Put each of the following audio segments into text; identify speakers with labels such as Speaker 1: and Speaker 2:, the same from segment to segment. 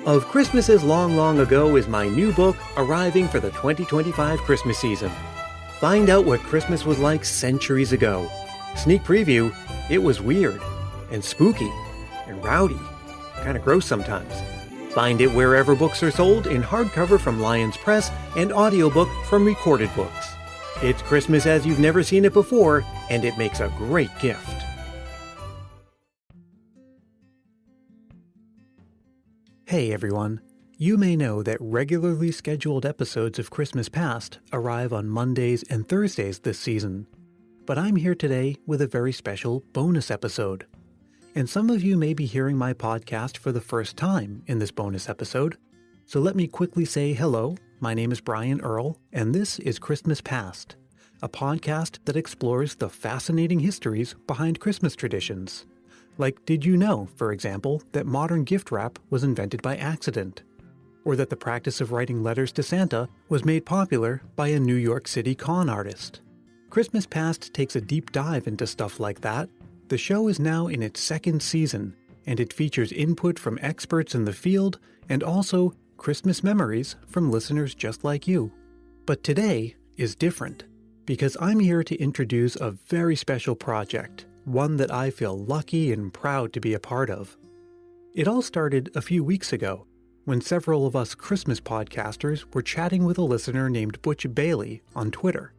Speaker 1: Of Christmases Long, Long Ago is my new book arriving for the 2025 Christmas season. Find out what Christmas was like centuries ago. Sneak preview, it was weird and spooky and rowdy, kind of gross sometimes. Find it wherever books are sold in hardcover from Lions Press and audiobook from Recorded Books. It's Christmas as you've never seen it before, and it makes a great gift. Hey everyone. You may know that regularly scheduled episodes of Christmas Past arrive on Mondays and Thursdays this season. But I'm here today with a very special bonus episode. And some of you may be hearing my podcast for the first time in this bonus episode. So let me quickly say hello. My name is Brian Earl, and this is Christmas Past, a podcast that explores the fascinating histories behind Christmas traditions. Like, did you know, for example, that modern gift wrap was invented by accident? Or that the practice of writing letters to Santa was made popular by a New York City con artist? Christmas Past takes a deep dive into stuff like that. The show is now in its second season, and it features input from experts in the field and also Christmas memories from listeners just like you. But today is different, because I'm here to introduce a very special project, one that I feel lucky and proud to be a part of. It all started a few weeks ago, when several of us Christmas podcasters were chatting with a listener named Butch Bailey on Twitter.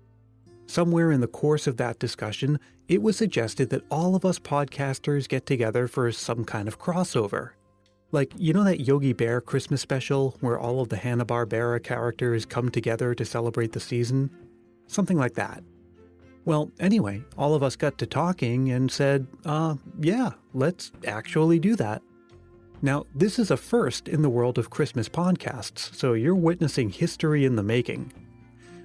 Speaker 1: Somewhere in the course of that discussion, it was suggested that all of us podcasters get together for some kind of crossover. Like, you know that Yogi Bear Christmas special where all of the Hanna-Barbera characters come together to celebrate the season? Something like that. Well, anyway, all of us got to talking and said, yeah, let's actually do that. Now, this is a first in the world of Christmas podcasts, so you're witnessing history in the making.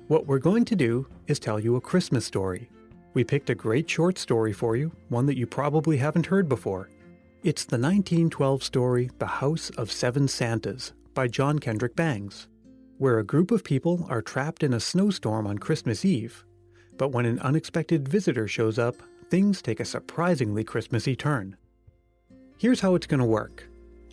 Speaker 1: What we're going to do is tell you a Christmas story. We picked a great short story for you, one that you probably haven't heard before. It's the 1912 story, The House of Seven Santas, by John Kendrick Bangs, where a group of people are trapped in a snowstorm on Christmas Eve. But when an unexpected visitor shows up, things take a surprisingly Christmassy turn. Here's how it's going to work.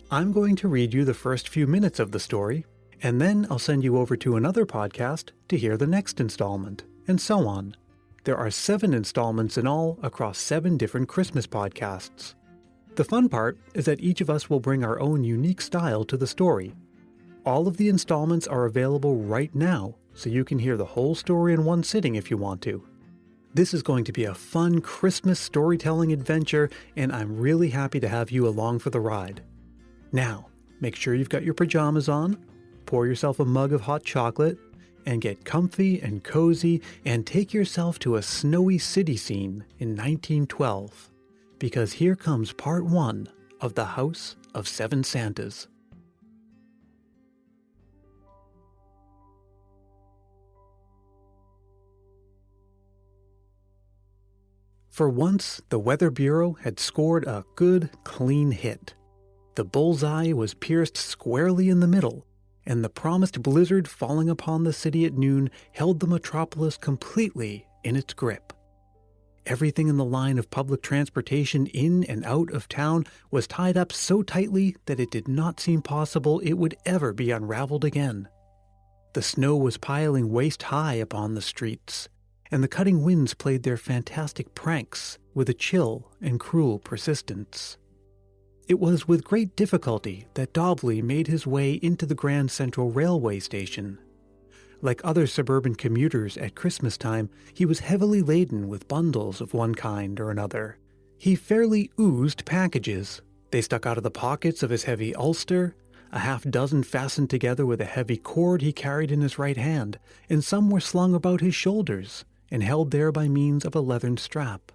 Speaker 1: I'm going to read you the first few minutes of the story, and then I'll send you over to another podcast to hear the next installment, and so on. There are 7 installments in all across 7 different Christmas podcasts. The fun part is that each of us will bring our own unique style to the story. All of the installments are available right now, so you can hear the whole story in one sitting if you want to. This is going to be a fun Christmas storytelling adventure, and I'm really happy to have you along for the ride. Now, make sure you've got your pajamas on, pour yourself a mug of hot chocolate, and get comfy and cozy and take yourself to a snowy city scene in 1912, because here comes part 1 of The House of Seven Santas. For once, the Weather Bureau had scored a good, clean hit. The bullseye was pierced squarely in the middle, and the promised blizzard falling upon the city at noon held the metropolis completely in its grip. Everything in the line of public transportation in and out of town was tied up so tightly that it did not seem possible it would ever be unraveled again. The snow was piling waist-high upon the streets, and the cutting winds played their fantastic pranks with a chill and cruel persistence. It was with great difficulty that Dobley made his way into the Grand Central Railway Station. Like other suburban commuters at Christmas time, he was heavily laden with bundles of one kind or another. He fairly oozed packages. They stuck out of the pockets of his heavy ulster, a half-dozen fastened together with a heavy cord he carried in his right hand, and some were slung about his shoulders and held there by means of a leathern strap.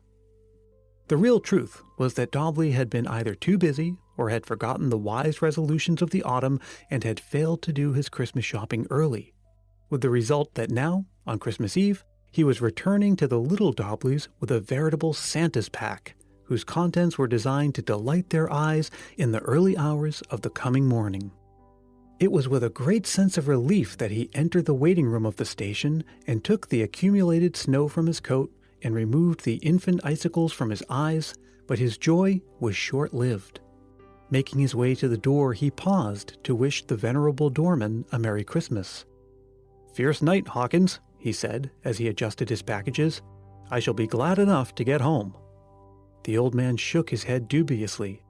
Speaker 1: The real truth was that Dobley had been either too busy or had forgotten the wise resolutions of the autumn and had failed to do his Christmas shopping early, with the result that now, on Christmas Eve, he was returning to the little Dobleys with a veritable Santa's pack, whose contents were designed to delight their eyes in the early hours of the coming morning. It was with a great sense of relief that he entered the waiting room of the station and took the accumulated snow from his coat and removed the infant icicles from his eyes, but his joy was short-lived. Making his way to the door, he paused to wish the venerable doorman a Merry Christmas. "Fierce night, Hawkins," he said as he adjusted his packages. "I shall be glad enough to get home." The old man shook his head dubiously.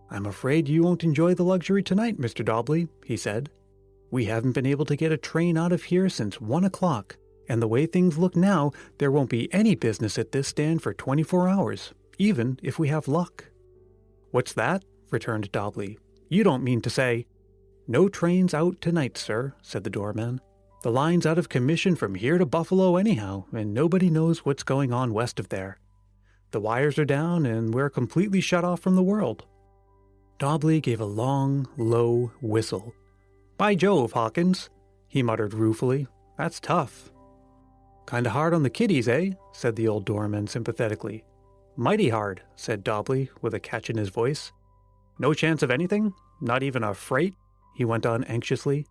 Speaker 1: "I'm afraid you won't enjoy the luxury tonight, Mr. Dobley," he said. "We haven't been able to get a train out of here since 1 o'clock, and the way things look now, there won't be any business at this stand for 24 hours, even if we have luck." "What's that?" returned Dobley. "You don't mean to say—" "No trains out tonight, sir," said the doorman. "The line's out of commission from here to Buffalo anyhow, and nobody knows what's going on west of there. The wires are down, and we're completely shut off from the world." Dobley gave a long, low whistle. "By Jove, Hawkins," he muttered ruefully. "That's tough." "Kinda hard on the kiddies, eh?" said the old doorman sympathetically. "Mighty hard," said Dobley with a catch in his voice. "No chance of anything? Not even a freight?" he went on anxiously.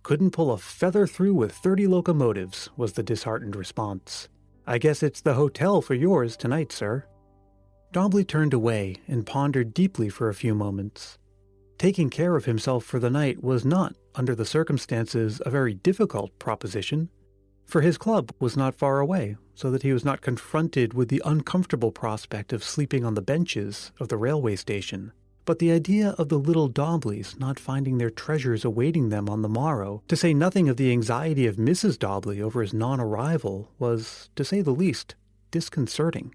Speaker 1: "Couldn't pull a feather through with 30 locomotives," was the disheartened response. "I guess it's the hotel for yours tonight, sir." Dobley turned away and pondered deeply for a few moments. Taking care of himself for the night was not, under the circumstances, a very difficult proposition, for his club was not far away, so that he was not confronted with the uncomfortable prospect of sleeping on the benches of the railway station. But the idea of the little Dobleys not finding their treasures awaiting them on the morrow, to say nothing of the anxiety of Mrs. Dobley over his non-arrival, was, to say the least, disconcerting.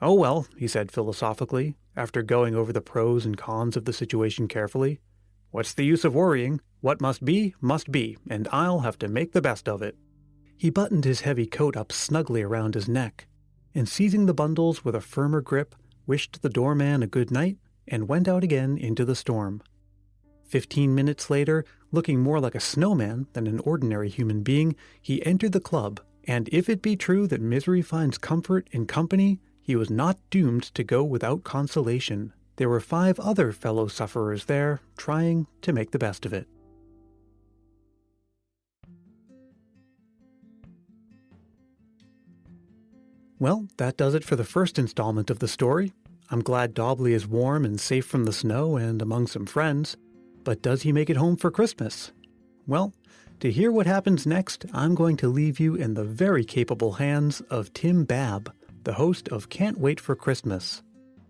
Speaker 1: "Oh well," he said philosophically, after going over the pros and cons of the situation carefully. "What's the use of worrying? What must be, and I'll have to make the best of it." He buttoned his heavy coat up snugly around his neck, and seizing the bundles with a firmer grip, wished the doorman a good night, and went out again into the storm. 15 minutes later, looking more like a snowman than an ordinary human being, he entered the club, and if it be true that misery finds comfort in company, he was not doomed to go without consolation. There were 5 other fellow sufferers there, trying to make the best of it. Well, that does it for the first installment of the story. I'm glad Dobley is warm and safe from the snow and among some friends, but does he make it home for Christmas? Well, to hear what happens next, I'm going to leave you in the very capable hands of Tim Babb, the host of Can't Wait for Christmas.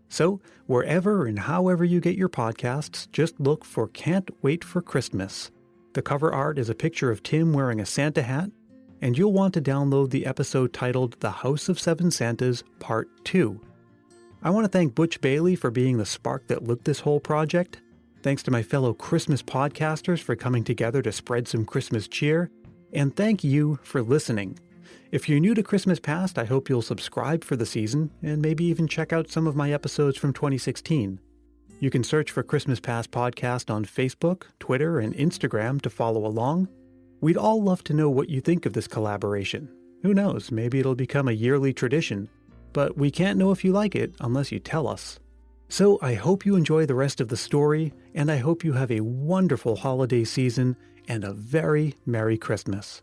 Speaker 1: So, wherever and however you get your podcasts, just look for Can't Wait for Christmas. The cover art is a picture of Tim wearing a Santa hat, and you'll want to download the episode titled The House of Seven Santas Part 2. I want to thank Butch Bailey for being the spark that lit this whole project. Thanks to my fellow Christmas podcasters for coming together to spread some Christmas cheer. And thank you for listening. If you're new to Christmas Past, I hope you'll subscribe for the season and maybe even check out some of my episodes from 2016. You can search for Christmas Past Podcast on Facebook, Twitter, and Instagram to follow along. We'd all love to know what you think of this collaboration. Who knows, maybe it'll become a yearly tradition. But we can't know if you like it unless you tell us. So I hope you enjoy the rest of the story, and I hope you have a wonderful holiday season and a very Merry Christmas.